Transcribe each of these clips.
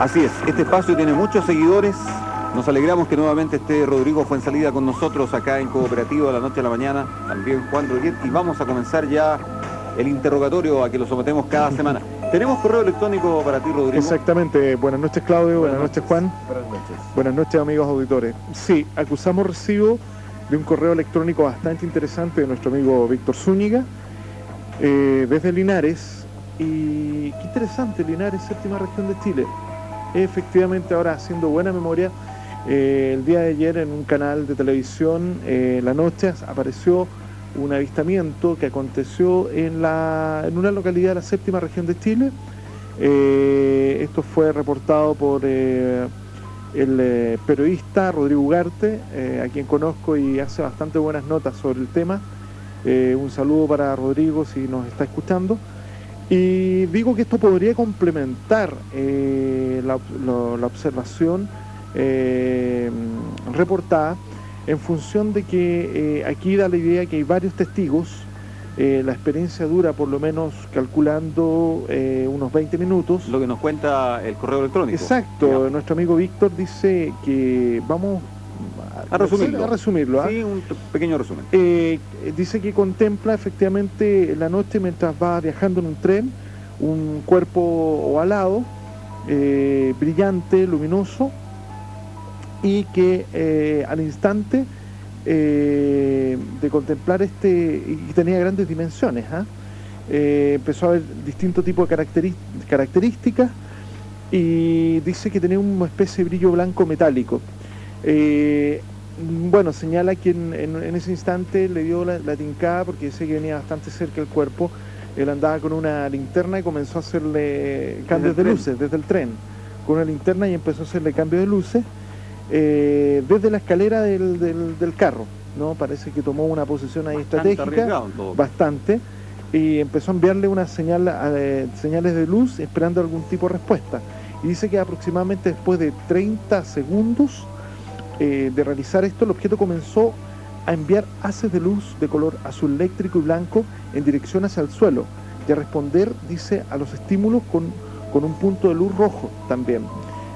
Así es, este espacio tiene muchos seguidores. Nos alegramos que nuevamente esté Rodrigo Fuenzalida con nosotros acá en Cooperativa de la Noche a la Mañana, también Juan Roguet, y vamos a comenzar ya el interrogatorio a que lo sometemos cada semana. ¿Tenemos correo electrónico para ti, Rodrigo? Exactamente. Buenas noches, Claudio. Buenas noches, Juan. Buenas noches. Buenas noches, amigos auditores. Sí, acusamos recibo de un correo electrónico bastante interesante de nuestro amigo Víctor Zúñiga, desde Linares. Y qué interesante, Linares, séptima región de Chile. Efectivamente, ahora haciendo buena memoria, el día de ayer en un canal de televisión, La Noche, apareció un avistamiento que aconteció en una localidad de la séptima región de Chile. Esto fue reportado por el periodista Rodrigo Ugarte, a quien conozco y hace bastante buenas notas sobre el tema. Un saludo para Rodrigo si nos está escuchando. Y digo que esto podría complementar la observación reportada, en función de que aquí da la idea que hay varios testigos. La experiencia dura por lo menos, calculando, unos 20 minutos. Lo que nos cuenta el correo electrónico. Exacto. Ya. Nuestro amigo Víctor dice que vamos a resumirlo. Sí, un pequeño resumen. Dice que contempla efectivamente la noche mientras va viajando en un tren, un cuerpo ovalado, brillante, luminoso, y que al instante de contemplar y tenía grandes dimensiones, empezó a ver distintos tipos de características, y dice que tenía una especie de brillo blanco metálico. Bueno, señala que en ese instante le dio la tincada, porque dice que venía bastante cerca el cuerpo. Él andaba con una linterna y comenzó a hacerle cambios de luces desde el tren, con una linterna, y empezó a hacerle cambios de luces desde la escalera del carro, ¿no? Parece que tomó una posición ahí estratégica, bastante, y empezó a enviarle unas señales de luz esperando algún tipo de respuesta. Y dice que aproximadamente después de 30 segundos de realizar esto, el objeto comenzó a enviar haces de luz de color azul eléctrico y blanco en dirección hacia el suelo, y a responder, dice, a los estímulos con un punto de luz rojo también.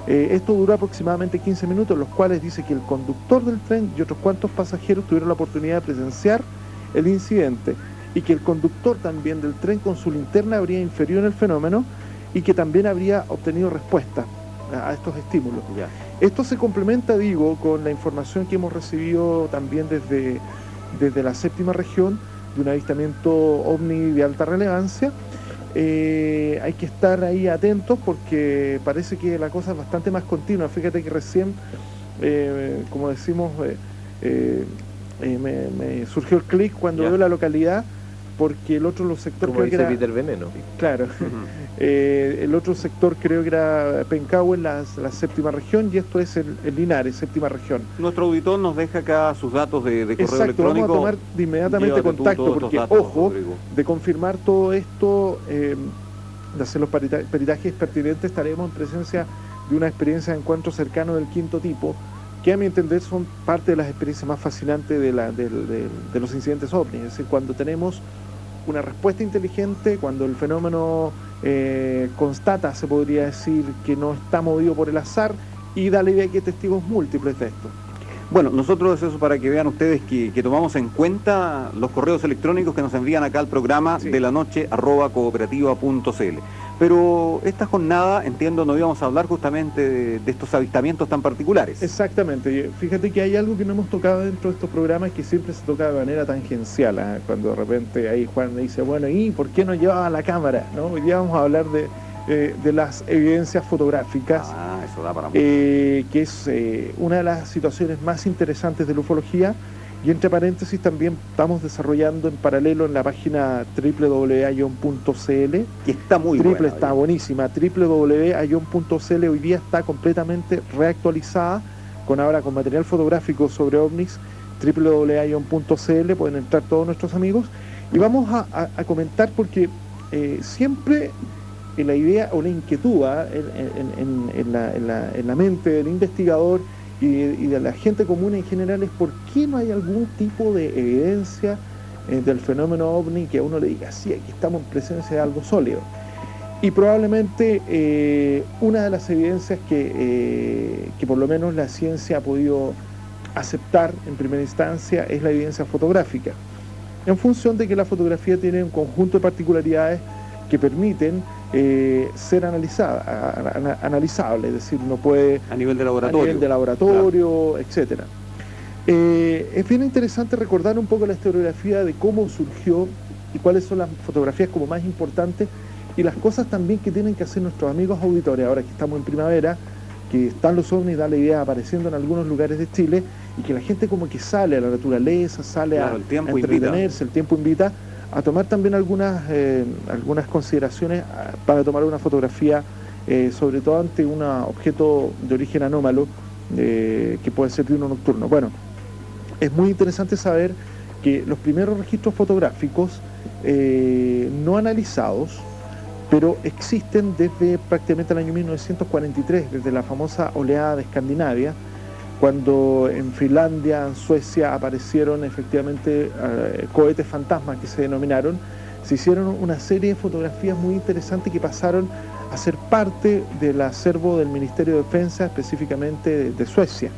Esto duró aproximadamente 15 minutos, los cuales dice que el conductor del tren y otros cuantos pasajeros tuvieron la oportunidad de presenciar el incidente, y que el conductor también del tren con su linterna habría inferido en el fenómeno, y que también habría obtenido respuesta a estos estímulos. Ya. Esto se complementa, digo, con la información que hemos recibido también desde la séptima región, de un avistamiento ovni de alta relevancia. Hay que estar ahí atentos, porque parece que la cosa es bastante más continua. Fíjate que recién, como decimos, me surgió el clic cuando veo la localidad, porque el otro sector, como creo que era Peter Veneno. Claro. El otro sector creo que era Pencahue, en la séptima región, y esto es el Linares, séptima región. Nuestro auditor nos deja acá sus datos de correo Exacto, electrónico. vamos a tomar de inmediatamente contacto, porque, datos, ojo, Rodrigo, de confirmar todo esto, de hacer los peritajes pertinentes, estaremos en presencia de una experiencia de encuentro cercano del quinto tipo, que a mi entender son parte de las experiencias más fascinantes de los incidentes ovnis. Es decir, cuando tenemos una respuesta inteligente, cuando el fenómeno constata, se podría decir, que no está movido por el azar, y da la idea que hay testigos múltiples de esto. Bueno, nosotros, eso para que vean ustedes que tomamos en cuenta los correos electrónicos que nos envían acá al programa, de la noche @cooperativa.cl. Pero esta jornada, entiendo, no íbamos a hablar justamente de estos avistamientos tan particulares. Exactamente. Fíjate que hay algo que no hemos tocado dentro de estos programas, que siempre se toca de manera tangencial, cuando de repente ahí Juan me dice, bueno, ¿y por qué no llevaba la cámara? ¿No? Hoy día vamos a hablar de las evidencias fotográficas, eso da para mucho. que es una de las situaciones más interesantes de la ufología. Y entre paréntesis, también estamos desarrollando en paralelo en la página www.aion.cl, que está muy buena, está buenísima. www.aion.cl hoy día está completamente reactualizada, con material fotográfico sobre ovnis. www.aion.cl, pueden entrar todos nuestros amigos, y vamos a comentar, porque siempre la idea o la inquietud en la mente del investigador y de la gente común en general es por qué no hay algún tipo de evidencia del fenómeno ovni que a uno le diga, sí, aquí estamos en presencia de algo sólido. Y probablemente una de las evidencias que por lo menos la ciencia ha podido aceptar en primera instancia es la evidencia fotográfica, en función de que la fotografía tiene un conjunto de particularidades que permiten ser analizable, es decir, no puede... A nivel de laboratorio. A nivel de laboratorio, claro, etcétera. Es bien interesante recordar un poco la historiografía de cómo surgió y cuáles son las fotografías como más importantes y las cosas también que tienen que hacer nuestros amigos auditores, ahora que estamos en primavera, que están los ovnis, da la idea, apareciendo en algunos lugares de Chile, y que la gente como que sale a la naturaleza, sale a entretenerse, el tiempo invita a tomar también algunas consideraciones para tomar una fotografía, sobre todo ante un objeto de origen anómalo, que puede ser diurno nocturno. Bueno, es muy interesante saber que los primeros registros fotográficos no analizados, pero existen desde prácticamente el año 1943, desde la famosa oleada de Escandinavia, cuando en Finlandia, en Suecia, aparecieron efectivamente cohetes fantasmas que se denominaron. Se hicieron una serie de fotografías muy interesantes que pasaron a ser parte del acervo del Ministerio de Defensa, específicamente de Suecia.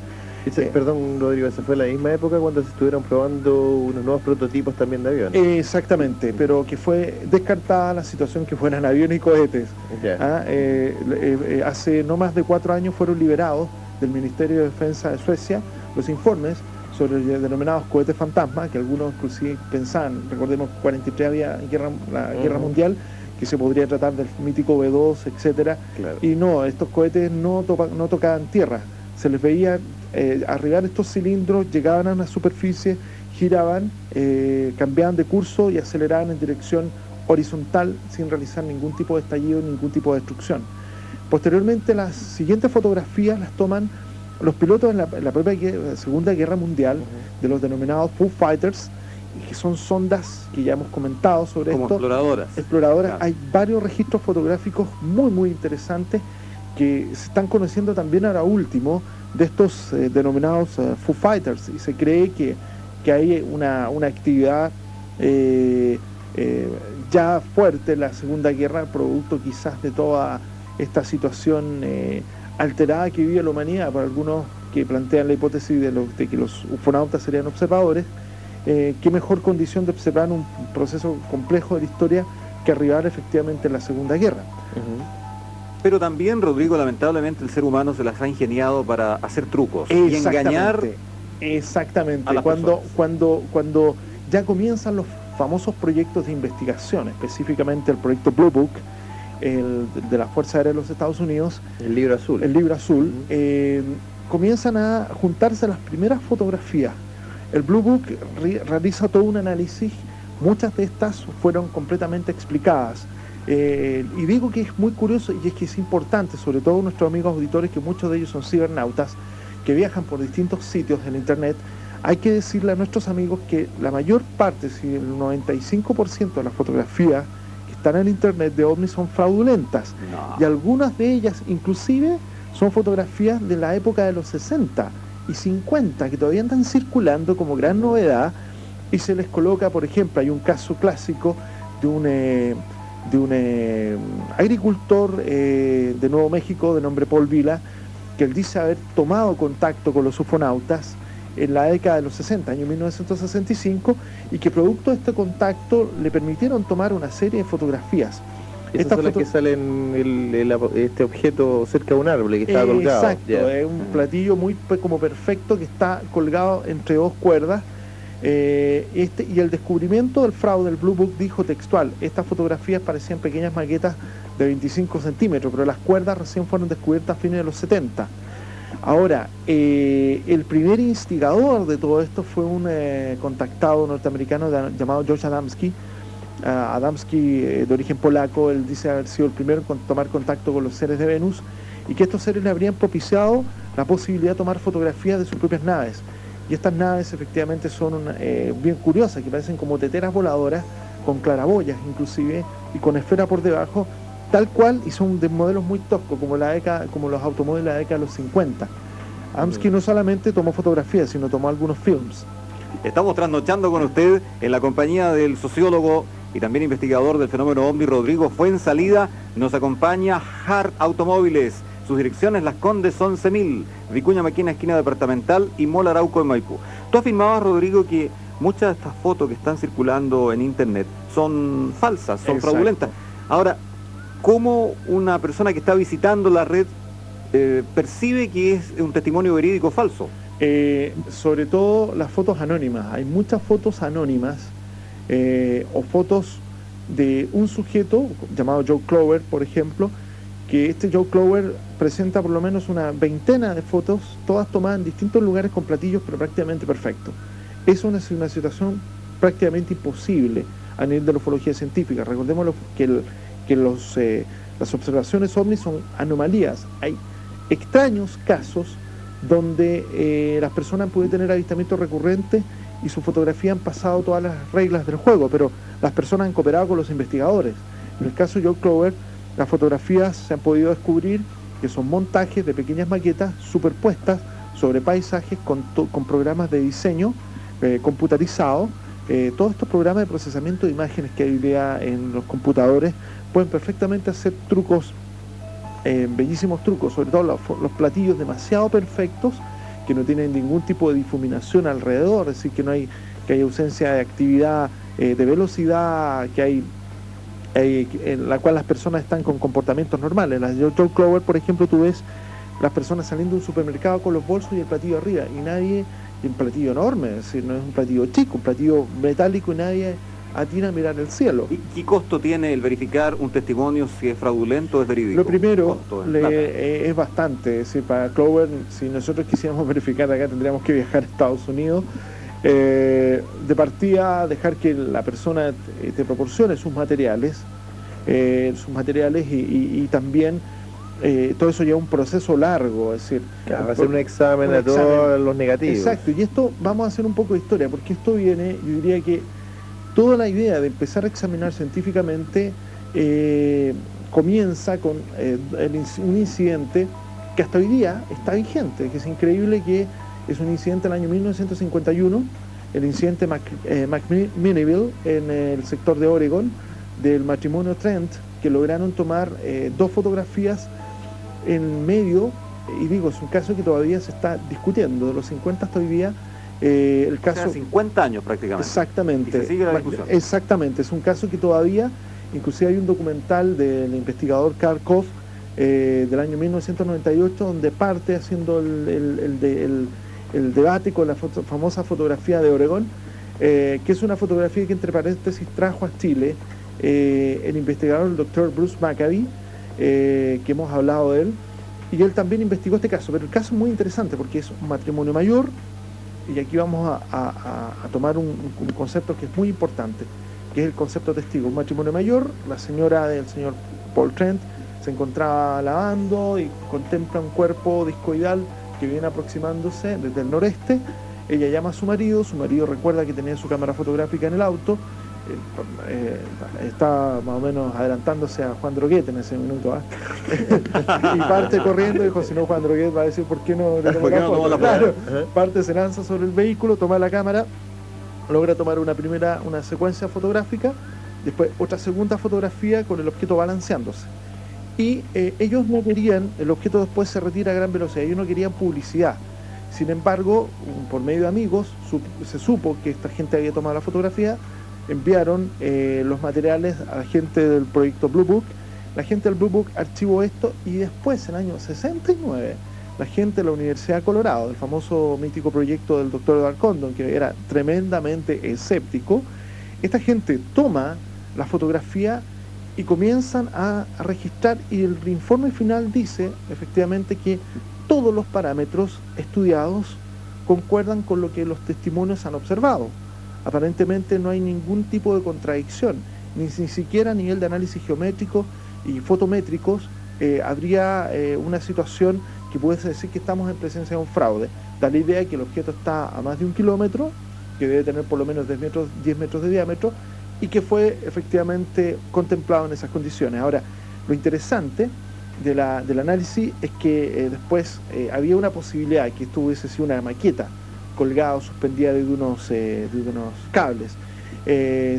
Perdón, Rodrigo, ¿esa fue la misma época cuando se estuvieron probando unos nuevos prototipos también de aviones? Exactamente, pero que fue descartada la situación que fueran aviones y cohetes. Hace no más de 4 años fueron liberados del Ministerio de Defensa de Suecia los informes sobre los denominados cohetes fantasma, que algunos inclusive pensaban, recordemos que 43 había la guerra mundial, que se podría tratar del mítico B-2, etcétera, claro. Y no, estos cohetes no tocaban tierra, se les veía arribar estos cilindros, llegaban a una superficie, giraban, cambiaban de curso y aceleraban en dirección horizontal sin realizar ningún tipo de estallido, ningún tipo de destrucción. Posteriormente, las siguientes fotografías las toman los pilotos en la propia Segunda Guerra Mundial, de los denominados Foo Fighters, que son sondas que ya hemos comentado sobre como esto. Exploradoras. Claro. Hay varios registros fotográficos muy interesantes que se están conociendo también ahora último de estos denominados Foo Fighters, y se cree que hay una actividad ya fuerte en la Segunda Guerra, producto quizás de toda esta situación alterada que vive la humanidad, por algunos que plantean la hipótesis de que los ufonautas serían observadores. Qué mejor condición de observar un proceso complejo de la historia que arribar efectivamente en la Segunda Guerra. Pero también, Rodrigo, lamentablemente el ser humano se las ha ingeniado para hacer trucos y engañar. Exactamente. Cuando ya comienzan los famosos proyectos de investigación, específicamente el proyecto Blue Book, de la Fuerza Aérea de los Estados Unidos, el libro azul, comienzan a juntarse las primeras fotografías. El Blue Book realiza todo un análisis, muchas de estas fueron completamente explicadas. Y digo que es muy curioso y es que es importante, sobre todo nuestros amigos auditores, que muchos de ellos son cibernautas, que viajan por distintos sitios en internet. Hay que decirle a nuestros amigos que la mayor parte, si el 95% de las fotografías que están en internet de ovnis son fraudulentas, y algunas de ellas inclusive son fotografías de la época de los 60 y 50 que todavía andan circulando como gran novedad, y se les coloca, por ejemplo, hay un caso clásico de un agricultor de Nuevo México de nombre Paul Vila, que él dice haber tomado contacto con los ufonautas en la década de los 60, año 1965, y que producto de este contacto le permitieron tomar una serie de fotografías. Estas son las que salen este objeto cerca de un árbol que estaba colgado. Exacto, es un platillo muy como perfecto que está colgado entre dos cuerdas. Y el descubrimiento del fraude del Blue Book dijo textual: estas fotografías parecían pequeñas maquetas de 25 centímetros, pero las cuerdas recién fueron descubiertas a fines de los 70. Ahora, el primer instigador de todo esto fue un contactado norteamericano llamado George Adamski. Adamski, de origen polaco, él dice haber sido el primero en tomar contacto con los seres de Venus, y que estos seres le habrían propiciado la posibilidad de tomar fotografías de sus propias naves. Y estas naves efectivamente son bien curiosas, que parecen como teteras voladoras, con claraboyas inclusive, y con esfera por debajo, tal cual, y son de modelos muy toscos, como los automóviles de la década de los 50. Adamski no solamente tomó fotografías, sino tomó algunos films. Estamos trasnochando con usted en la compañía del sociólogo y también investigador del fenómeno OVNI, Rodrigo Fuensalida, nos acompaña Hart Automóviles. Sus direcciones: Las Condes 11.000, Vicuña Maquina, esquina Departamental, y Mall Arauco en Maipú. Tú afirmabas, Rodrigo, que muchas de estas fotos que están circulando en internet son falsas, son fraudulentas. Ahora, ¿cómo una persona que está visitando la red percibe que es un testimonio verídico falso? Sobre todo las fotos anónimas. Hay muchas fotos anónimas o fotos de un sujeto llamado Joe Clover, por ejemplo, que este Joe Clover presenta por lo menos una veintena de fotos, todas tomadas en distintos lugares con platillos, pero prácticamente perfectos. Eso es una situación prácticamente imposible a nivel de la ufología científica. Recordemos que las observaciones ovnis son anomalías. Hay extraños casos donde las personas pueden tener avistamientos recurrentes y su fotografía han pasado todas las reglas del juego, pero las personas han cooperado con los investigadores. En el caso de Joe Clover, las fotografías se han podido descubrir que son montajes de pequeñas maquetas superpuestas sobre paisajes con programas de diseño computarizados. Todos estos programas de procesamiento de imágenes que hay hoy día en los computadores pueden perfectamente hacer trucos, bellísimos trucos, sobre todo los platillos demasiado perfectos que no tienen ningún tipo de difuminación alrededor, es decir, que hay ausencia de actividad de velocidad, que hay en la cual las personas están con comportamientos normales. Las de Joe Clover, por ejemplo, tú ves las personas saliendo de un supermercado con los bolsos y el platillo arriba, y un platillo enorme, es decir, no es un platillo chico, un platillo metálico, y nadie atina a mirar el cielo. ¿Y qué costo tiene el verificar un testimonio si es fraudulento o es verídico? Lo primero es bastante, es decir, para Clover, si nosotros quisiéramos verificar acá, tendríamos que viajar a Estados Unidos. De partida, dejar que la persona te proporcione sus materiales y también todo eso lleva un proceso largo, es decir, va a hacer un examen de todos los negativos. Exacto, y esto vamos a hacer un poco de historia, porque esto viene, yo diría que toda la idea de empezar a examinar científicamente comienza con un incidente que hasta hoy día está vigente, que es increíble, que es un incidente del año 1951, el incidente McMinnville en el sector de Oregon, del matrimonio Trent, que lograron tomar 2 fotografías en medio, y digo, es un caso que todavía se está discutiendo, de los 50 hasta hoy día, el caso... O sea, 50 años prácticamente. Exactamente. Y se sigue la discusión. Exactamente, es un caso que todavía, inclusive hay un documental del investigador Karl Koff, del año 1998, donde parte haciendo el debate con la famosa fotografía de Oregón, que es una fotografía que, entre paréntesis, trajo a Chile el investigador, el doctor Bruce Maccabee, que hemos hablado de él, y él también investigó este caso, pero el caso es muy interesante porque es un matrimonio mayor, y aquí vamos a tomar un concepto que es muy importante, que es el concepto testigo. Un matrimonio mayor, la señora del señor Paul Trent se encontraba lavando y contempla un cuerpo discoidal que viene aproximándose desde el noreste. Ella llama a su marido recuerda que tenía su cámara fotográfica en el auto, está más o menos adelantándose a Juan Droguet en ese minuto, y parte corriendo, dijo, si no Juan Droguet va a decir, ¿por qué no le tomó la foto? Claro, parte, se lanza sobre el vehículo, toma la cámara, logra tomar una secuencia fotográfica, después otra segunda fotografía con el objeto balanceándose. Y ellos no querían, el objeto después se retira a gran velocidad, ellos no querían publicidad. Sin embargo, por medio de amigos, se supo que esta gente había tomado la fotografía, enviaron los materiales a la gente del proyecto Blue Book, la gente del Blue Book archivó esto, y después, en el año 69, la gente de la Universidad de Colorado, del famoso mítico proyecto del Dr. Edward Condon, que era tremendamente escéptico, esta gente toma la fotografía y comienzan a registrar, y el informe final dice efectivamente que todos los parámetros estudiados concuerdan con lo que los testimonios han observado. Aparentemente no hay ningún tipo de contradicción, ni siquiera a nivel de análisis geométrico y fotométricos habría una situación que pudiese decir que estamos en presencia de un fraude. Da la idea que el objeto está a más de 1 kilómetro, que debe tener por lo menos 10 metros de diámetro, y que fue efectivamente contemplado en esas condiciones. Ahora, lo interesante del análisis es que después había una posibilidad que esto hubiese sido una maqueta colgada o suspendida de unos cables.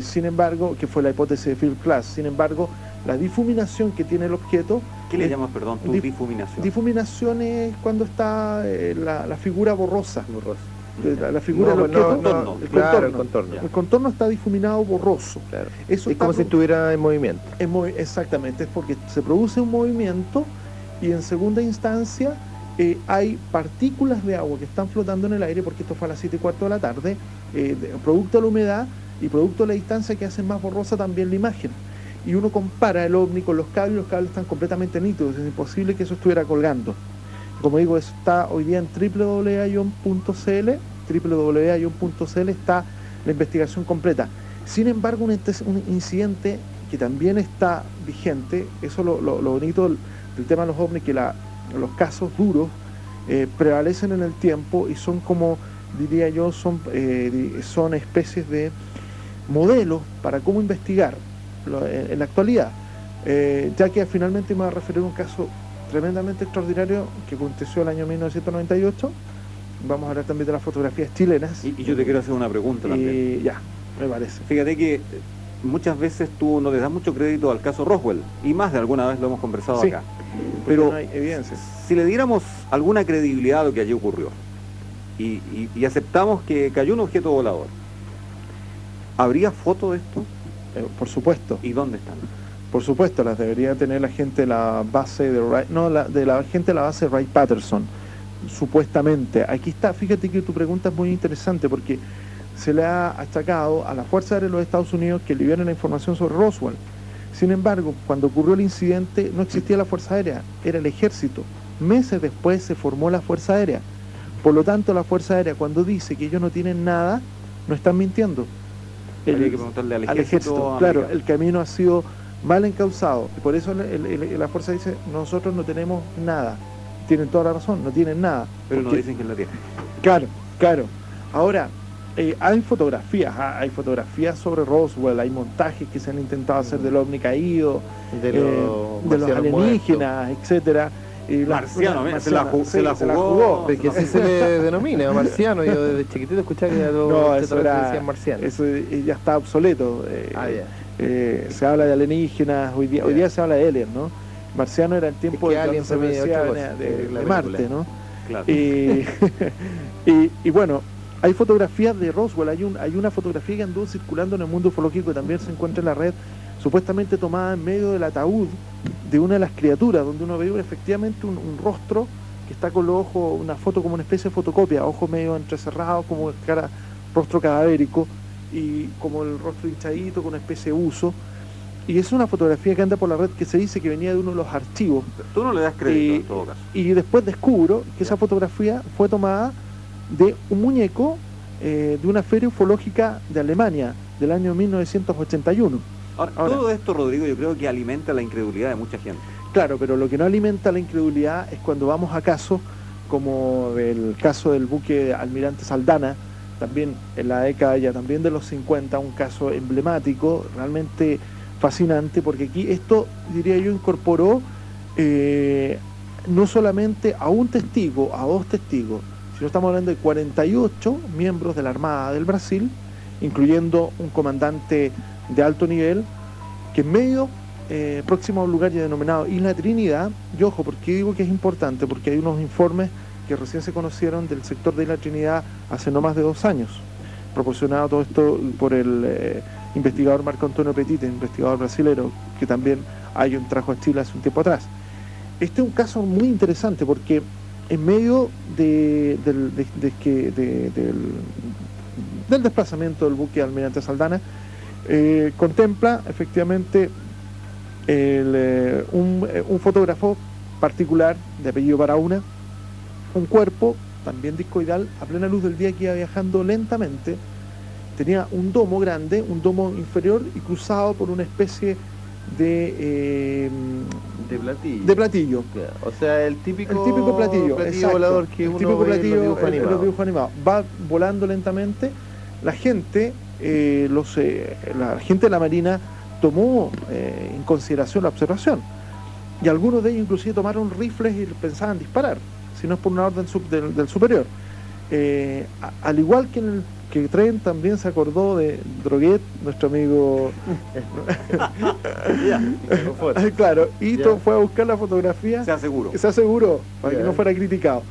Sin embargo, que fue la hipótesis de Philip Klass. Sin embargo, la difuminación que tiene el objeto... ¿Qué le llamas, perdón, tu difuminación? Difuminación es cuando está la figura borrosa. La figura No, del objeto, claro, el contorno. contorno. El contorno está difuminado borroso. Claro. Eso Es como si estuviera en movimiento. Exactamente, es porque se produce un movimiento y en segunda instancia hay partículas de agua que están flotando en el aire, porque esto fue a las 7:15 de la tarde, producto de la humedad y producto de la distancia, que hacen más borrosa también la imagen. Y uno compara el ovni con los cables están completamente nítidos, es imposible que eso estuviera colgando. Como digo, eso está hoy día en www.ion.cl, está la investigación completa. Sin embargo, un incidente que también está vigente, eso lo bonito del tema de los ovnis, que los casos duros prevalecen en el tiempo y son como, diría yo, son especies de modelos para cómo investigar en la actualidad, ya que finalmente me voy a referir a un caso tremendamente extraordinario que aconteció el año 1998. Vamos a hablar también de las fotografías chilenas. Y yo te quiero hacer una pregunta también. Ya, me parece. Fíjate que muchas veces tú no le das mucho crédito al caso Roswell, y más de alguna vez lo hemos conversado acá. Pero no hay evidencias. Si le diéramos alguna credibilidad a lo que allí ocurrió, y aceptamos que cayó un objeto volador, ¿habría foto de esto? Por supuesto. ¿Y dónde están? Por supuesto, las debería tener la gente de la base de la gente de la base Wright-Patterson, supuestamente. Aquí está, fíjate que tu pregunta es muy interesante, porque se le ha achacado a la Fuerza Aérea de los Estados Unidos que liberan la información sobre Roswell. Sin embargo, cuando ocurrió el incidente no existía la Fuerza Aérea, era el Ejército. Meses después se formó la Fuerza Aérea. Por lo tanto, la Fuerza Aérea, cuando dice que ellos no tienen nada, no están mintiendo. Habría que preguntarle al ejército. Claro, el camino ha sido mal encauzado, y por eso la Fuerza dice, nosotros no tenemos nada. Tienen toda la razón, no tienen nada. Pero no dicen que la tienen. Claro. Ahora, hay fotografías sobre Roswell, hay montajes que se han intentado hacer del ovni caído, de los alienígenas, etcétera. Se la jugó. Porque así se le denomina, marciano. Yo desde chiquitito escuchaba que decían marciano. Eso ya está obsoleto. Se habla de alienígenas, hoy día se habla de aliens, ¿no? Marciano era el tiempo de Alien de Marte, ¿no? Claro. Y bueno, hay fotografías de Roswell, hay una fotografía que anduvo circulando en el mundo ufológico, que también se encuentra en la red, supuestamente tomada en medio del ataúd de una de las criaturas, donde uno ve efectivamente un rostro que está con los ojos, una foto como una especie de fotocopia, ojos medio entrecerrados, como rostro cadavérico, y como el rostro hinchadito, con una especie de uso. Y es una fotografía que anda por la red que se dice que venía de uno de los archivos. Tú no le das crédito en todo caso. Y después descubro que esa fotografía fue tomada de un muñeco de una feria ufológica de Alemania del año 1981. Ahora, todo esto, Rodrigo, yo creo que alimenta la incredulidad de mucha gente. Claro, pero lo que no alimenta la incredulidad es cuando vamos a casos como el caso del buque Almirante Saldanha, también en la década ya también de los 50, un caso emblemático, realmente fascinante, porque aquí esto, diría yo, incorporó no solamente a un testigo, a dos testigos, sino estamos hablando de 48 miembros de la Armada del Brasil, incluyendo un comandante de alto nivel, que en medio próximo a un lugar ya denominado Isla Trinidad, y ojo, porque digo que es importante, porque hay unos informes que recién se conocieron del sector de Isla Trinidad hace no más de 2 años, proporcionado todo esto por el investigador Marco Antonio Petite, investigador brasilero, que también trajo a Chile hace un tiempo atrás. Este es un caso muy interesante porque en medio del desplazamiento del buque Almirante Saldanha, contempla efectivamente un fotógrafo particular de apellido Baraúna, un cuerpo también discoidal a plena luz del día que iba viajando lentamente. Tenía un domo grande, un domo inferior y cruzado por una especie de platillo. O sea, el típico platillo volador que el uno típico ve platillo en los dibujos animados. Va volando lentamente. La gente, la gente de la Marina tomó en consideración la observación. Y algunos de ellos inclusive tomaron rifles y pensaban disparar, si no es por una orden del superior. Al igual que en que Tren también se acordó de Droguet, nuestro amigo. Claro, y fue a buscar la fotografía. Se aseguró. Se aseguró, para que no fuera criticado.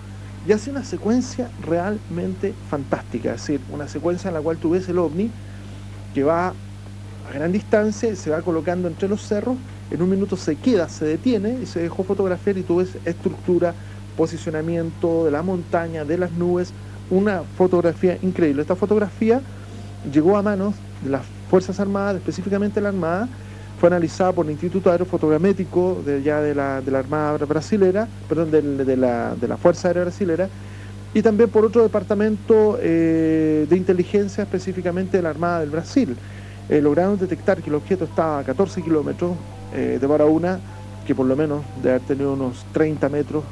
Y hace una secuencia realmente fantástica, es decir, una secuencia en la cual tú ves el ovni que va a gran distancia, se va colocando entre los cerros, en un minuto se queda, se detiene y se dejó fotografiar y tú ves estructura, posicionamiento de la montaña, de las nubes, una fotografía increíble. Esta fotografía llegó a manos de las Fuerzas Armadas, específicamente la Armada, fue analizada por el Instituto Aerofotogramétrico de la Armada Brasilera, perdón, de la Fuerza Aérea Brasilera, y también por otro departamento de inteligencia, específicamente de la Armada del Brasil. Lograron detectar que el objeto estaba a 14 kilómetros de Baraúna, que por lo menos debe haber tenido unos 30 metros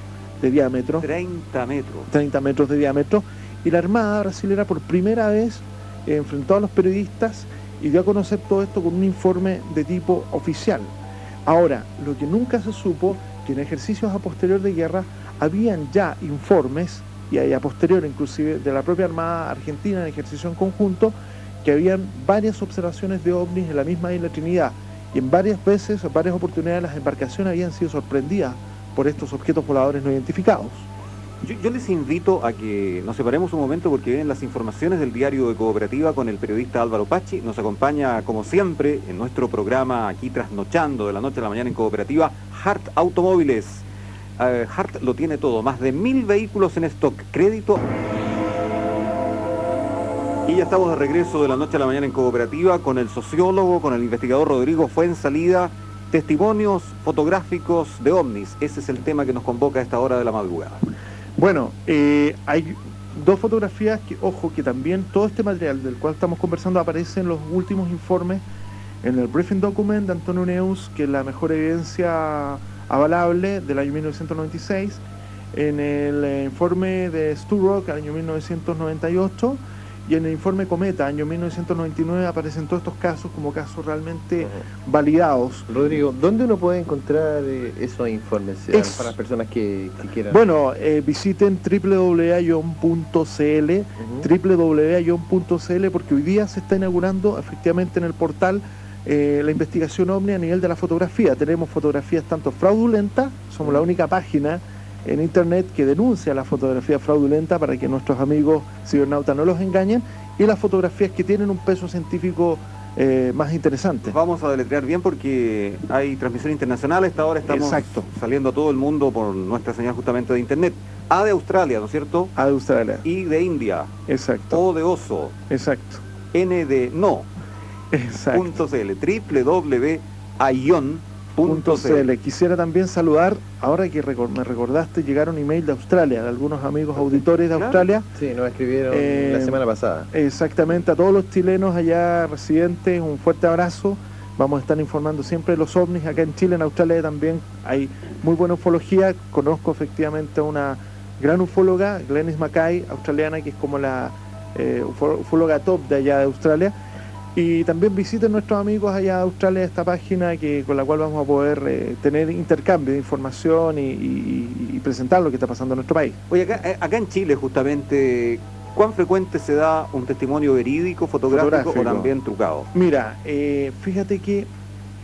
de diámetro. 30 metros. 30 metros de diámetro. Y la Armada Brasilera por primera vez enfrentó a los periodistas y dio a conocer todo esto con un informe de tipo oficial. Ahora, lo que nunca se supo, que en ejercicios a posterior de guerra habían ya informes, y a posterior inclusive de la propia Armada Argentina en ejercicio en conjunto, que habían varias observaciones de ovnis en la misma isla Trinidad, y en varias oportunidades las embarcaciones habían sido sorprendidas por estos objetos voladores no identificados. Yo les invito a que nos separemos un momento porque vienen las informaciones del diario de Cooperativa con el periodista Álvaro Pachi. Nos acompaña, como siempre, en nuestro programa aquí trasnochando de la noche a la mañana en Cooperativa, Hart Automóviles. Hart lo tiene todo, más de 1000 vehículos en stock, crédito. Y ya estamos de regreso de la noche a la mañana en Cooperativa con el sociólogo, con el investigador Rodrigo Fuenzalida. Testimonios fotográficos de ovnis, ese es el tema que nos convoca a esta hora de la madrugada. Bueno, hay dos fotografías que, ojo, que también todo este material del cual estamos conversando aparece en los últimos informes, en el briefing document de Antonio Neus, que es la mejor evidencia avalable del año 1996, en el informe de Sturrock, año 1998, y en el informe Cometa, año 1999, aparecen todos estos casos como casos realmente validados. Rodrigo, ¿dónde uno puede encontrar esos informes para las personas que quieran? Bueno, visiten www.ion.cl, www.ion.cl, porque hoy día se está inaugurando efectivamente en el portal la investigación OVNI a nivel de la fotografía. Tenemos fotografías tanto fraudulentas, somos la única página en internet que denuncia la fotografía fraudulenta para que nuestros amigos cibernautas no los engañen, y las fotografías que tienen un peso científico más interesante. Vamos a deletrear bien porque hay transmisión internacional. A esta hora estamos saliendo a todo el mundo por nuestra señal justamente de internet. A de Australia, ¿no es cierto? A de Australia. I de India. Exacto. O de oso. Exacto. N de no. Exacto. .cl, www.ion.cl. Quisiera también saludar, ahora que me recordaste, llegaron email de Australia, de algunos amigos auditores de Australia. Sí, nos escribieron la semana pasada. Exactamente, a todos los chilenos allá residentes, un fuerte abrazo. Vamos a estar informando siempre de los ovnis acá en Chile. En Australia también hay muy buena ufología. Conozco efectivamente a una gran ufóloga, Glenys Mackay, australiana, que es como la ufóloga top de allá de Australia. Y también visiten nuestros amigos allá de Australia esta página con la cual vamos a poder tener intercambio de información y presentar lo que está pasando en nuestro país. Oye, acá en Chile justamente, ¿cuán frecuente se da un testimonio verídico, fotográfico o también trucado? Mira, fíjate que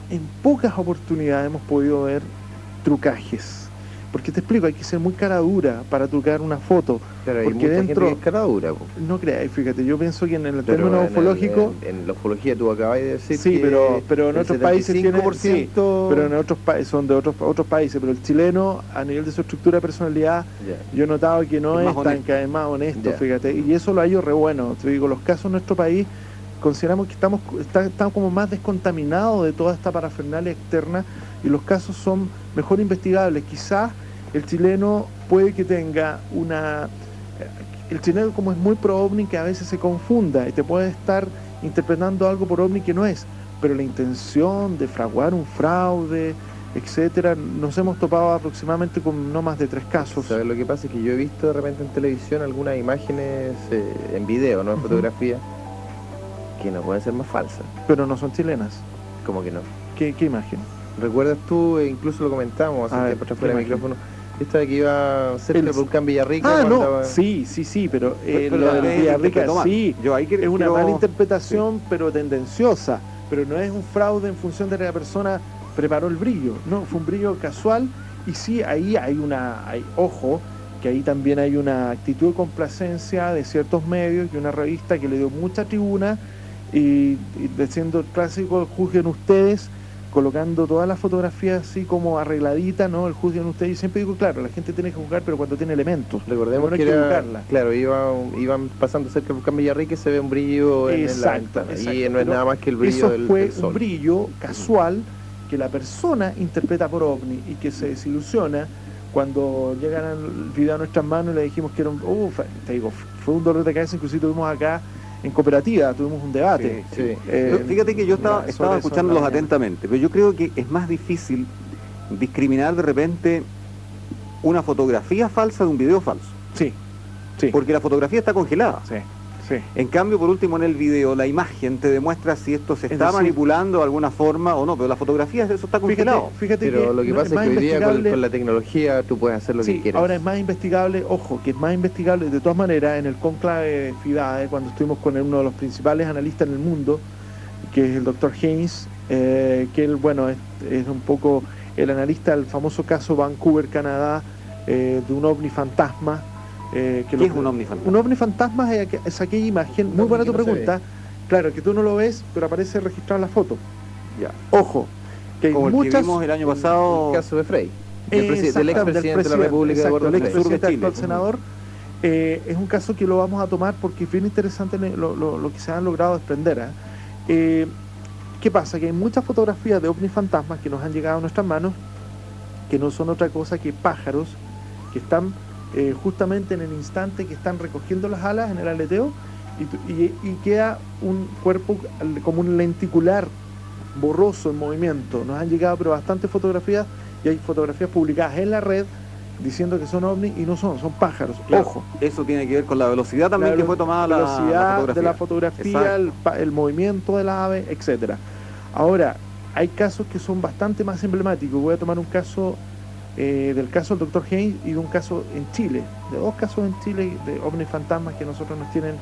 en pocas oportunidades hemos podido ver trucajes. Porque te explico, hay que ser muy cara dura para trucar una foto. Pero hay porque mucha dentro gente que es cara dura. No creáis, fíjate, yo pienso que en el término ufológico... En la ufología tú acabas de decir sí, que pero en otros países tienen... Sí, pero en otros son de otros países, pero el chileno, a nivel de su estructura de personalidad, yo he notado que no es tan más honesto, fíjate. Y eso lo ha ido re bueno. Te digo, los casos en nuestro país, consideramos que estamos como más descontaminados de toda esta parafernalia externa, y los casos son mejor investigables. Quizás el chileno puede que tenga el chileno, como es muy pro ovni, que a veces se confunda y te puede estar interpretando algo por ovni que no es, pero la intención de fraguar un fraude, etcétera, nos hemos topado aproximadamente con no más de 3 casos. ¿Sabes? Lo que pasa es que yo he visto de repente en televisión algunas imágenes en video, no en fotografía, que no pueden ser más falsas. Pero no son chilenas. ¿Cómo que no? ¿Qué imagen? ¿Recuerdas tú, incluso lo comentamos hace tiempo atrás fuera del micrófono, Esta de que iba cerca del volcán Villarrica. Ah, no, andaba... sí, pero Pero lo del es Villarrica interpretó sí, mal. Yo ahí es una quiero- mala interpretación, pero tendenciosa, pero no es un fraude en función de que la persona preparó el brillo, no, fue un brillo casual y sí, ahí ojo, que ahí también hay una actitud de complacencia de ciertos medios y una revista que le dio mucha tribuna y siendo el clásico, juzguen ustedes, colocando todas las fotografías así como arregladitas, ¿no? El juzguen ustedes. Y siempre digo, claro, la gente tiene que juzgar, pero cuando tiene elementos. Recordemos no hay que que era, educarla. claro, iban pasando cerca del volcán Villarrica y se ve un brillo en la ventana. Y no es pero nada más que el brillo eso fue del sol. un brillo casual que la persona interpreta por ovni y que se desilusiona cuando llegan al video a nuestras manos y le dijimos que era te digo, fue un dolor de cabeza, inclusive tuvimos acá en cooperativa, tuvimos un debate. Sí. Fíjate que yo estaba escuchándolos atentamente, pero yo creo que es más difícil discriminar de repente una fotografía falsa de un video falso. Sí. Porque la fotografía está congelada. Sí. En cambio, por último, en el video, la imagen te demuestra si esto se está decir, manipulando de alguna forma o no, pero la fotografía, eso está congelado. Fíjate pero que lo que pasa es que hoy día con la tecnología tú puedes hacer lo que quieras. Ahora es más investigable, ojo, que es más investigable de todas maneras en el conclave de FIDAE, cuando estuvimos con uno de los principales analistas en el mundo, que es el doctor Haynes, que él, bueno, es un poco el analista del famoso caso Vancouver, Canadá, de un ovni fantasma. ¿Qué es un ovni fantasma? Un ovni fantasma es aquella imagen, muy buena tu pregunta, claro, que tú no lo ves, pero aparece registrada en la foto. Ya. Ojo, que hay como muchas... el que vimos el año pasado. El caso de Frey, del expresidente de la República de Eduardo Frey. el expresidente actual senador. Es un caso que lo vamos a tomar porque es bien interesante lo que se han logrado desprender. ¿Qué pasa? Que hay muchas fotografías de ovnis fantasmas que nos han llegado a nuestras manos, que no son otra cosa que pájaros que están justamente en el instante que están recogiendo las alas en el aleteo y queda un cuerpo como un lenticular borroso en movimiento. Nos han llegado pero bastantes fotografías y hay fotografías publicadas en la red diciendo que son ovnis y no son pájaros. Claro, ojo. Eso tiene que ver con la velocidad también que fue tomada la velocidad fotografía. de la fotografía, el movimiento del ave, etcétera. Ahora, hay casos que son bastante más emblemáticos. Voy a tomar un caso del caso del doctor Haynes y de un caso en Chile, de dos casos en Chile de ovnis fantasmas que nosotros nos tienen,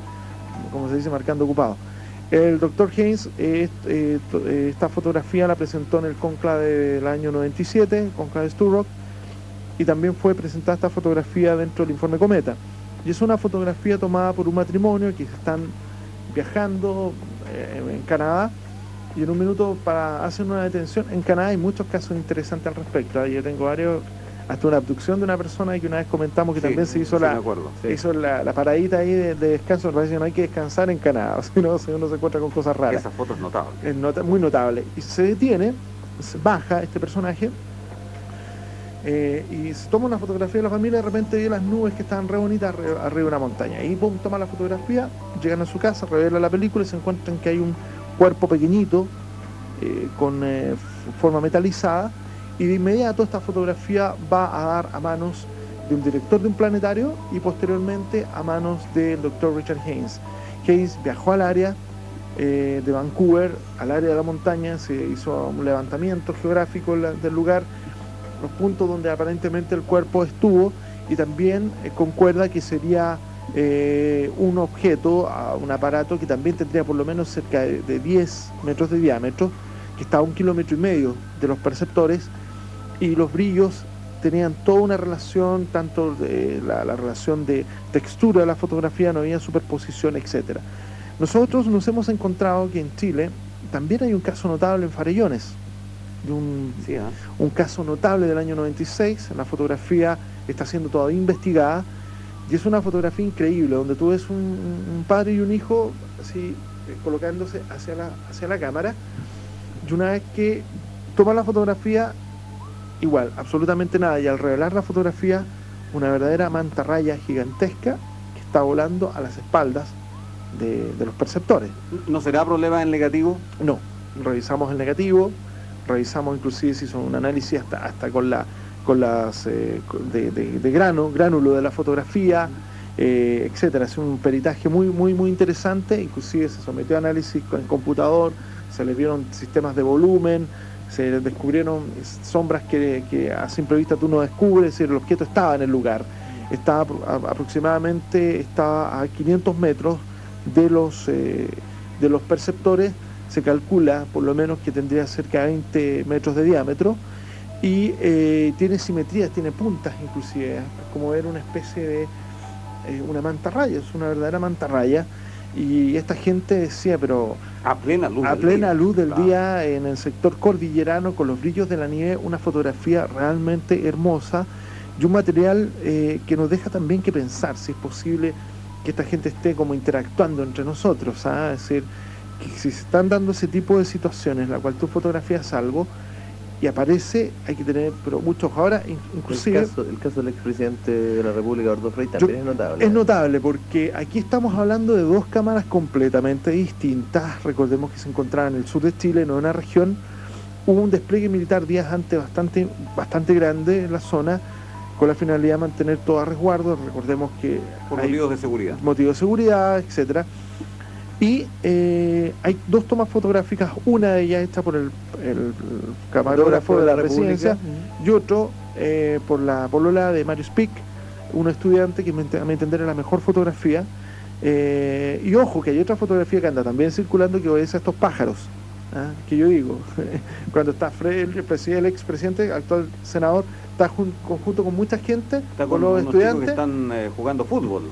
como se dice, marcando ocupados. El doctor Haynes, esta fotografía la presentó en el conclave del año 97, conclave de Sturrock, y también fue presentada esta fotografía dentro del informe Cometa. Y es una fotografía tomada por un matrimonio que están viajando en Canadá, y en un minuto hacen una detención. En Canadá hay muchos casos interesantes al respecto. Yo tengo varios, hasta una abducción de una persona que una vez comentamos que también se hizo la paradita ahí de descanso. Parece que no hay que descansar en Canadá, si no uno se encuentra con cosas raras. Esa foto es notable. Es muy notable. Y se detiene, baja este personaje y se toma una fotografía de la familia. De repente ve las nubes que estaban re bonitas arriba de una montaña. Y pum, toma la fotografía, llegan a su casa, revela la película y se encuentran que hay un cuerpo pequeñito con forma metalizada, y de inmediato esta fotografía va a dar a manos de un director de un planetario y posteriormente a manos del doctor Richard Haynes. Haynes viajó al área de Vancouver, al área de la montaña, se hizo un levantamiento geográfico del lugar, los puntos donde aparentemente el cuerpo estuvo, y también concuerda que sería un objeto, un aparato que también tendría por lo menos cerca de 10 metros de diámetro, que está a 1,5 kilómetros de los perceptores, y los brillos tenían toda una relación, tanto la relación de textura de la fotografía, no había superposición, etcétera. Nosotros nos hemos encontrado que en Chile también hay un caso notable en Farellones, de un caso notable del año 96, la fotografía está siendo todavía investigada. Y es una fotografía increíble, donde tú ves un padre y un hijo así colocándose hacia la cámara, y una vez que toman la fotografía, igual, absolutamente nada, y al revelar la fotografía, una verdadera mantarraya gigantesca que está volando a las espaldas de los perceptores. ¿No será problema el negativo? No, revisamos el negativo, revisamos inclusive si hizo un análisis hasta con las de gránulo de la fotografía, etcétera. Es un peritaje muy interesante. Inclusive se sometió a análisis en computador, se le vieron sistemas de volumen, Se descubrieron sombras que a simple vista tú no descubres, es decir, el objeto estaba en el lugar. Estaba aproximadamente a 500 metros de los perceptores. Se calcula por lo menos que tendría cerca de 20 metros de diámetro y tiene simetrías, tiene puntas inclusive, es como ver una especie de una mantarraya, es una verdadera mantarraya. Y esta gente decía, pero a plena luz del día en el sector cordillerano, con los brillos de la nieve, una fotografía realmente hermosa y un material que nos deja también que pensar si es posible que esta gente esté como interactuando entre nosotros, ¿ah? Es decir, que si se están dando ese tipo de situaciones en la cual tú fotografías algo y aparece, hay que tener pero muchos. Ahora inclusive el caso del expresidente de la República, Eduardo Frei, también es notable. Es notable porque aquí estamos hablando de dos cámaras completamente distintas. Recordemos que se encontraba en el sur de Chile, no en una región. Hubo un despliegue militar días antes bastante grande en la zona, con la finalidad de mantener todo a resguardo. Recordemos que por motivos de seguridad. Motivos de seguridad, etcétera. Y hay dos tomas fotográficas, una de ellas hecha por el camarógrafo de la presidencia y otro por la polola de Mario Spick, un estudiante que a mi entender es la mejor fotografía. Y ojo, que hay otra fotografía que anda también circulando que obedece a estos pájaros, ¿ah? Que yo digo, cuando está el expresidente, actual senador, está junto con mucha gente, está con los estudiantes que están jugando fútbol.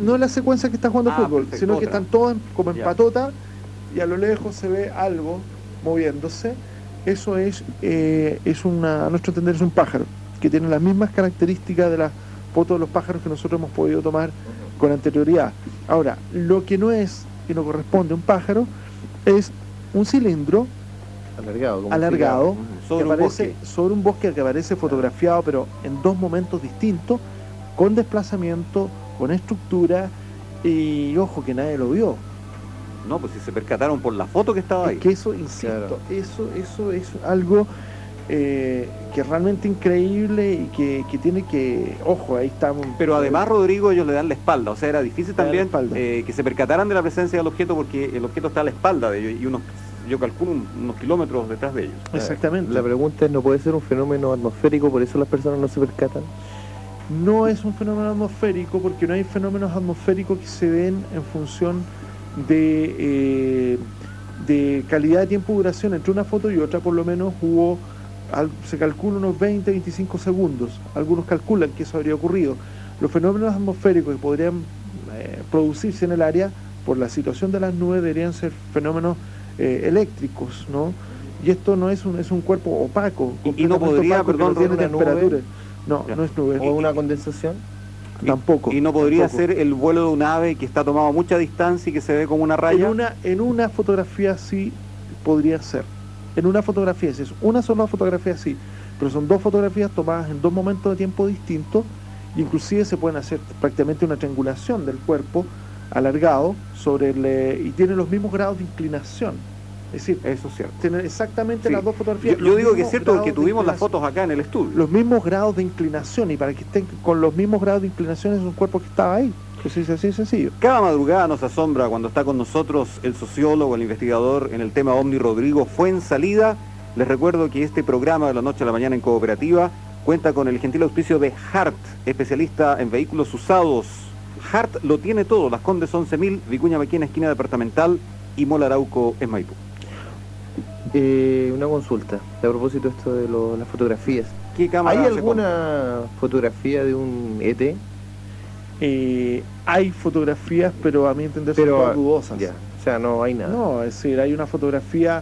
No es la secuencia que está jugando fútbol, perfecto, sino que están todos como en ya. patota y a lo lejos se ve algo moviéndose. Eso a nuestro entender es un pájaro que tiene las mismas características de las fotos de los pájaros que nosotros hemos podido tomar con anterioridad. Ahora, lo que no es y no corresponde a un pájaro es un cilindro alargado que aparece sobre un bosque, que aparece fotografiado, pero en dos momentos distintos, con desplazamiento, con estructura, y ojo que nadie lo vio. No, pues si se percataron por la foto que estaba ahí. Es que eso, insisto, claro. Eso es algo que es realmente increíble y que tiene que, ojo, ahí estamos. Pero además, Rodrigo, ellos le dan la espalda, o sea, era difícil también que se percataran de la presencia del objeto, porque el objeto está a la espalda de ellos y yo calculo unos kilómetros detrás de ellos. Exactamente. La pregunta es, ¿no puede ser un fenómeno atmosférico, por eso las personas no se percatan? No es un fenómeno atmosférico, porque no hay fenómenos atmosféricos que se den en función de calidad de tiempo de duración entre una foto y otra. Por lo menos se calcula unos 20-25 segundos. Algunos calculan que eso habría ocurrido. Los fenómenos atmosféricos que podrían producirse en el área por la situación de las nubes deberían ser fenómenos eléctricos, ¿no? Y esto no es un cuerpo opaco. Y no podría, perdón, no tiene temperatura. No es nube. ¿O una condensación? Tampoco. Y no podría ser el vuelo de un ave que está tomado a mucha distancia y que se ve como una raya. En una fotografía sí podría ser. En una fotografía, si es una sola fotografía sí, pero son dos fotografías tomadas en dos momentos de tiempo distintos, e inclusive se pueden hacer prácticamente una triangulación del cuerpo alargado y tiene los mismos grados de inclinación. Es decir, eso es cierto. Tienen exactamente Sí. Las dos fotografías. Yo digo que es cierto porque grados tuvimos las fotos acá en el estudio. Los mismos grados de inclinación, y para que estén con los mismos grados de inclinación es un cuerpo que estaba ahí. Pues es así sencillo. Cada madrugada nos asombra cuando está con nosotros el sociólogo, el investigador en el tema OVNI, Rodrigo Fuenzalida. Les recuerdo que este programa de la noche a la mañana en Cooperativa cuenta con el gentil auspicio de Hart, especialista en vehículos usados. Hart lo tiene todo, Las Condes 11.000, Vicuña Maquena, esquina departamental, y Mola Arauco en Maipú. Una consulta, a propósito de esto de las fotografías. ¿Qué cámara ¿Hay se alguna fotografía de un ET? Hay fotografías, pero a mi entender son todas dudosas. Ya, o sea, no hay nada. No, es decir, hay una fotografía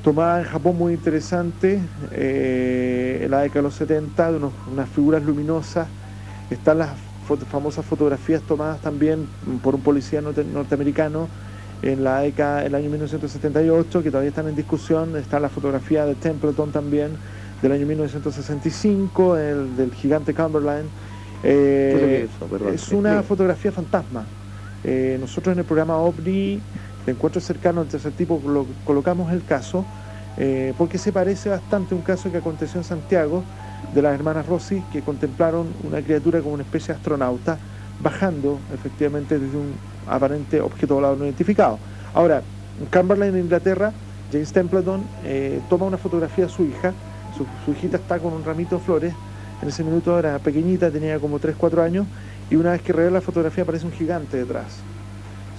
tomada en Japón muy interesante, en la década de los 70, de unas figuras luminosas. Están las famosas fotografías tomadas también por un policía norteamericano en la década, el año 1978, que todavía están en discusión. Está la fotografía de Templeton también, del año 1965, del gigante Cumberland. Es una fotografía fantasma. Nosotros en el programa OVNI, de encuentros cercanos del tercer tipo, colocamos el caso, porque se parece bastante a un caso que aconteció en Santiago, de las hermanas Rossi, que contemplaron una criatura como una especie de astronauta bajando efectivamente desde un aparente objeto volador no identificado. Ahora, en Cumberland, en Inglaterra, James Templeton toma una fotografía a su hija, su hijita está con un ramito de flores, en ese minuto era pequeñita, tenía como 3, 4 años, y una vez que revela la fotografía aparece un gigante detrás.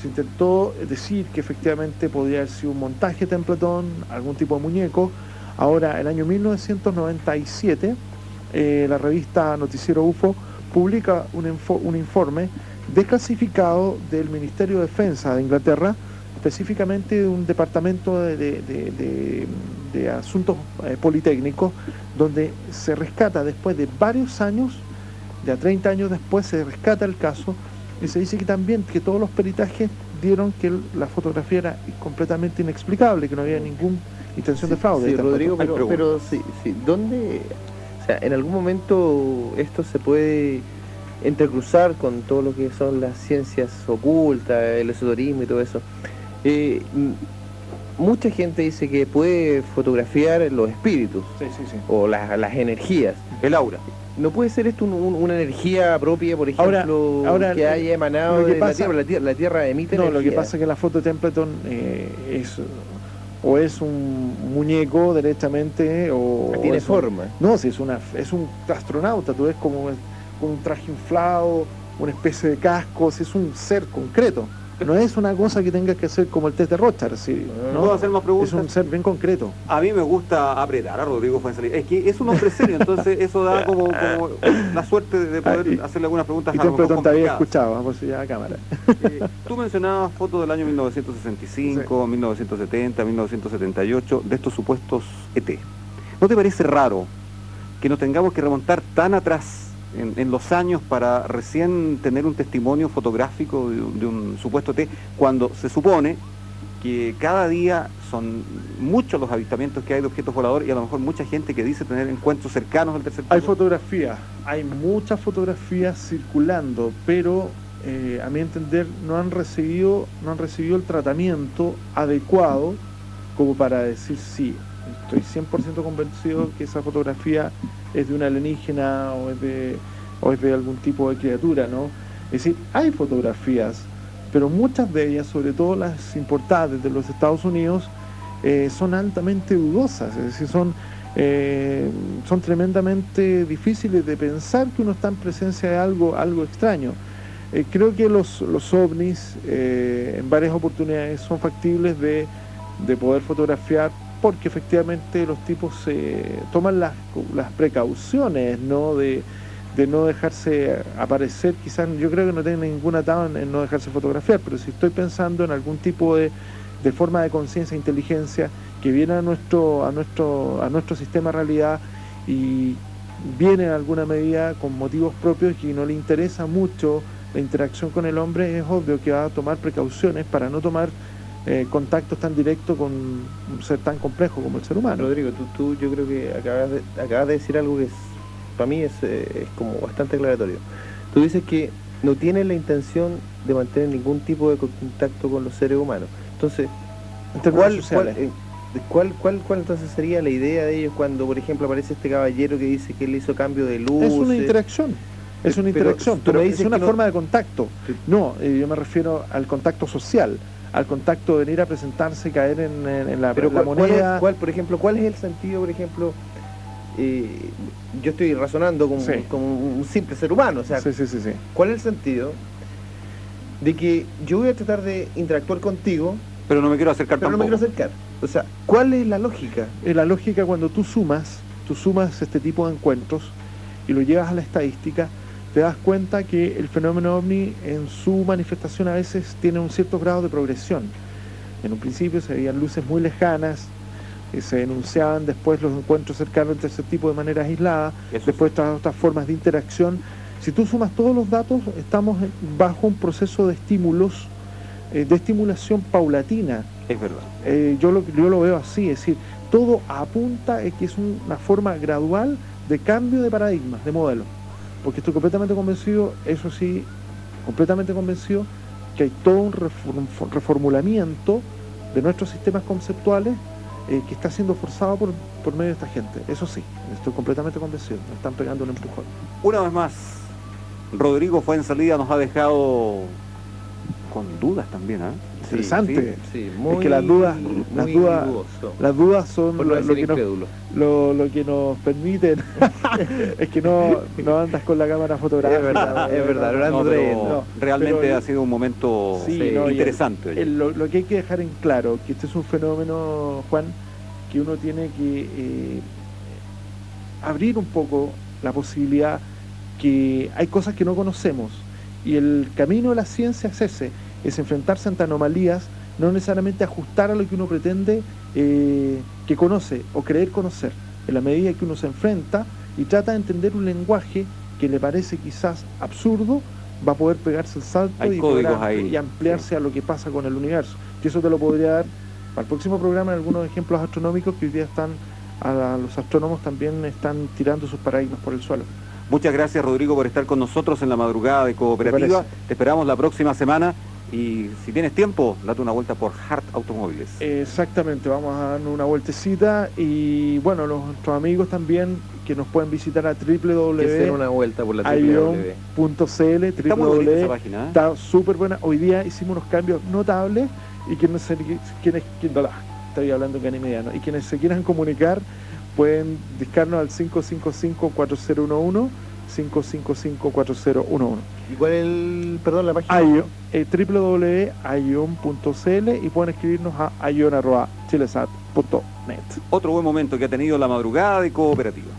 Se intentó decir que efectivamente podría haber sido un montaje Templeton, algún tipo de muñeco. Ahora, el año 1997, la revista Noticiero UFO publica un informe desclasificado del Ministerio de Defensa de Inglaterra, específicamente de un departamento de asuntos politécnicos, donde se rescata después de varios años, ya 30 años después, se rescata el caso y se dice que también que todos los peritajes dieron que la fotografía era completamente inexplicable, que no había ninguna intención de fraude. Sí, Rodrigo, pero sí, ¿dónde? O sea, en algún momento esto se puede entrecruzar con todo lo que son las ciencias ocultas, el esoterismo y todo eso. Mucha gente dice que puede fotografiar los espíritus, Sí. o las energías. El aura. ¿No puede ser esto una energía propia, por ejemplo, ahora, que haya emanado lo que de pasa- la Tierra? La Tierra emite No, energía. lo que pasa es que la foto de Templeton es un muñeco directamente o Tiene es un- forma. No, si es un astronauta, tú ves como con un traje inflado, una especie de casco, si es un ser concreto. No es una cosa que tengas que hacer como el test de Rothschild, ¿sí? ¿no? ¿Puedo hacer más preguntas? Es un ser bien concreto. A mí me gusta apretar a Rodrigo Fuenzalida. Es que es un hombre serio, entonces eso da como la suerte de poder hacerle algunas preguntas Y a lo mejor Templeton te había complicadas. escuchado, por si ya a cámara. Tú mencionabas fotos del año 1965, 1970, 1978, de estos supuestos ET. ¿No te parece raro que nos tengamos que remontar tan atrás en los años para recién tener un testimonio fotográfico de un supuesto ET, cuando se supone que cada día son muchos los avistamientos que hay de objetos voladores y a lo mejor mucha gente que dice tener encuentros cercanos al tercer Hay tipo? fotografías, hay muchas fotografías circulando, pero a mi entender no han recibido el tratamiento adecuado como para decir sí, estoy 100% convencido que esa fotografía es de un alienígena o es de algún tipo de criatura, ¿no? Es decir, hay fotografías, pero muchas de ellas, sobre todo las importadas de los Estados Unidos, son altamente dudosas, es decir, son tremendamente difíciles de pensar que uno está en presencia de algo extraño. Creo que los ovnis en varias oportunidades son factibles de poder fotografiar, porque efectivamente los tipos toman las precauciones, ¿no? de no dejarse aparecer. Quizás yo creo que no tienen ningún atado en no dejarse fotografiar, pero si estoy pensando en algún tipo de forma de conciencia e inteligencia que viene a nuestro sistema de realidad y viene en alguna medida con motivos propios y no le interesa mucho la interacción con el hombre, es obvio que va a tomar precauciones para no tomar contactos tan directos con un ser tan complejo como el ser humano. Rodrigo, tú yo creo que acabas de decir algo que para mí es como bastante aclaratorio. Tú dices que no tienen la intención de mantener ningún tipo de contacto con los seres humanos. Entonces, En términos sociales. ¿cuál entonces sería la idea de ellos cuando, por ejemplo, aparece este caballero que dice que él hizo cambio de luz? Es una interacción. Es una interacción, tú me pero dices es una que no- forma de contacto. No, yo me refiero al contacto social, al contacto de venir a presentarse, caer en la moneda. Por ejemplo, ¿cuál es el sentido, por ejemplo? Yo estoy razonando como, Sí. como un simple ser humano, o sea, Sí. ¿cuál es el sentido de que yo voy a tratar de interactuar contigo, Pero no me quiero acercar pero no me tampoco. quiero acercar? O sea, ¿cuál es la lógica? La lógica, cuando tú sumas este tipo de encuentros y lo llevas a la estadística, te das cuenta que el fenómeno ovni en su manifestación a veces tiene un cierto grado de progresión. En un principio se veían luces muy lejanas, se denunciaban después los encuentros cercanos entre ese tipo de manera aislada, Eso después otras formas de interacción. Si tú sumas todos los datos, estamos bajo un proceso de estímulos, de estimulación paulatina. es verdad. Yo lo veo así, es decir, todo apunta a que es una forma gradual de cambio de paradigmas, de modelo. Porque estoy completamente convencido, eso sí, completamente convencido, que hay todo un reformulamiento de nuestros sistemas conceptuales que está siendo forzado por medio de esta gente. Eso sí, estoy completamente convencido, me están pegando un empujón. Una vez más, Rodrigo Fuenzalida nos ha dejado con dudas también, ¿eh? interesante. Sí, Es que las dudas dudoso. las dudas son Por no lo decir que nos, incrédulo. lo que nos permiten. Es que no andas con la cámara fotográfica. Es verdad, lo ando pero trayendo. realmente pero- ha sido un momento Sí, no, y interesante. oye. lo que hay que dejar en claro, que este es un fenómeno, Juan, que uno tiene que abrir un poco la posibilidad que hay cosas que no conocemos y el camino de la ciencia es ese, es enfrentarse ante anomalías, no necesariamente ajustar a lo que uno pretende que conoce o creer conocer, en la medida que uno se enfrenta y trata de entender un lenguaje que le parece quizás absurdo, va a poder pegarse el salto Hay y, códigos poder ahí, y ampliarse a lo que pasa con el universo. Que eso te lo podría dar para el próximo programa en algunos ejemplos astronómicos que hoy día están, a los astrónomos también están tirando sus paradigmas por el suelo. Muchas gracias, Rodrigo, por estar con nosotros en la madrugada de Cooperativa. parece? Te esperamos la próxima semana y si tienes tiempo, date una vuelta por Hart Automóviles. Exactamente, vamos a darnos una vueltecita y bueno, nuestros amigos también que nos pueden visitar a Que hacer una vuelta por la www. www.ion.cl. Está muy bonita esa página, ¿eh? Está súper buena. Hoy día hicimos unos cambios notables y estoy hablando en mediano, y quienes se quieran comunicar pueden discarnos al 555-4011, 555-4011. ¿Y cuál es la página? www.ion.cl y pueden escribirnos a ion@chilesat.net. Otro buen momento que ha tenido la madrugada de Cooperativa.